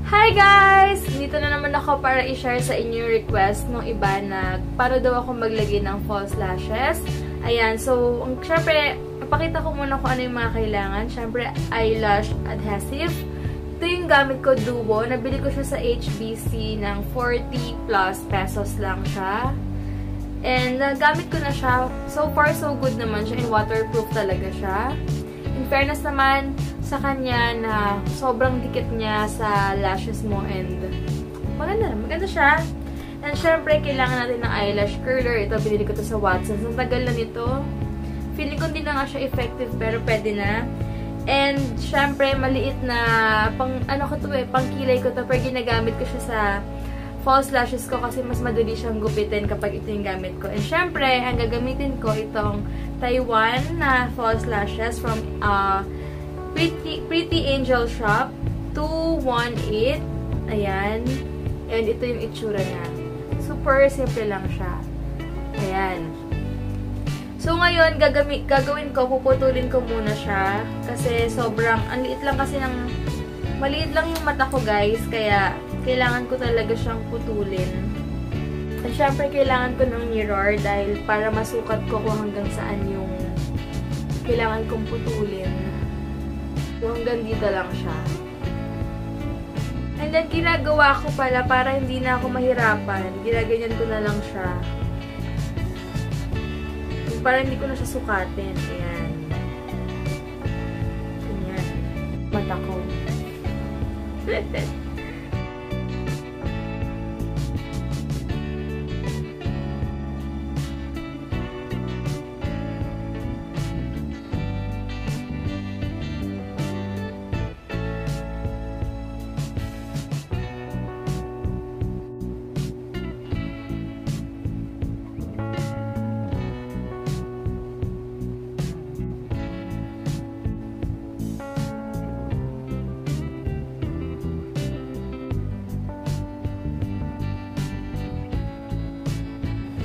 Hi guys! Dito na naman ako para i-share sa inyo yung request ng iba na paano daw ako maglagay ng false lashes. Ayan, so, syempre, ipakita ko muna kung ano yung mga kailangan. Syempre, eyelash adhesive. Ito yung gamit ko, Duo. Nabili ko siya sa HBC ng 40 plus pesos lang siya. And, gamit ko na siya. So far, so good naman siya. And waterproof talaga siya. In fairness naman, sa kanya na sobrang dikit niya sa lashes mo and maganda siya. And syempre, kailangan natin ng eyelash curler. Ito, binili ko to sa Watsons. Ang tagal na nito. Feeling ko hindi na nga siya effective pero pwede na. And syempre, maliit na pangkilay ko to pero ginagamit ko siya sa false lashes ko kasi mas madali siyang gupitin kapag ito yung gamit ko. And syempre, ang gagamitin ko itong Taiwan na false lashes from Pretty Angel Shop 218. Ayan. And ito yung itsura niya. Super simple lang siya. Ayan. So, ngayon, gagawin ko, puputulin ko muna siya. Kasi sobrang, maliit lang yung mata ko, guys. Kaya, kailangan ko talaga siyang putulin. At syempre, kailangan ko ng mirror dahil para masukat ko kung hanggang saan yung kailangan kong putulin. So, hanggang dito lang siya. And then, ginagawa ko pala para hindi na ako mahirapan. Ginaganyan ko na lang siya. Para hindi ko na siya sukatin. Ayan. Ganyan. Mata ko.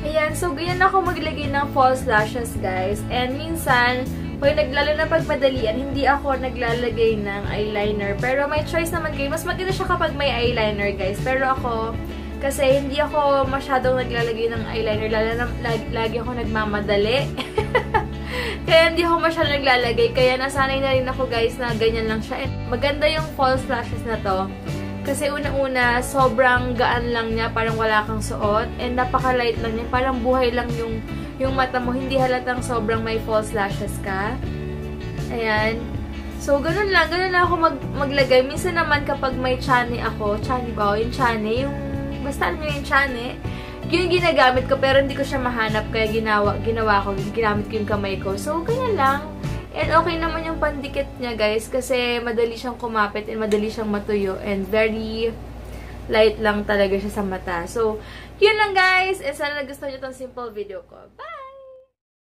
Ayan, so ganyan ako maglagay ng false lashes, guys. And minsan, lalo na pagmadalian, hindi ako naglalagay ng eyeliner. Pero may choice naman kayo. Mas maganda siya kapag may eyeliner, guys. Pero ako, kasi hindi ako masyadong naglalagay ng eyeliner. Lagi ako nagmamadali. Kaya hindi ako masyadong naglalagay. Kaya nasanay na rin ako, guys, na ganyan lang siya. And maganda yung false lashes na to. Kasi una-una, sobrang gaan lang niya, parang wala kang suot. And napaka-light lang niya, parang buhay lang yung mata mo. Hindi halatang sobrang may false lashes ka. Ayan. So, ganun lang ako maglagay. Minsan naman kapag may chane ako, chane ba? Yung chane, basta alam nyo yung chane, yun yung ginagamit ko, pero hindi ko siya mahanap, kaya ginamit ko yung kamay ko. So, ganyan lang. And okay naman yung pandikit niya, guys, kasi madali siyang kumapit and madali siyang matuyo and very light lang talaga siya sa mata. So, yun lang, guys. And sana nagustuhan nyo itong simple video ko. Bye!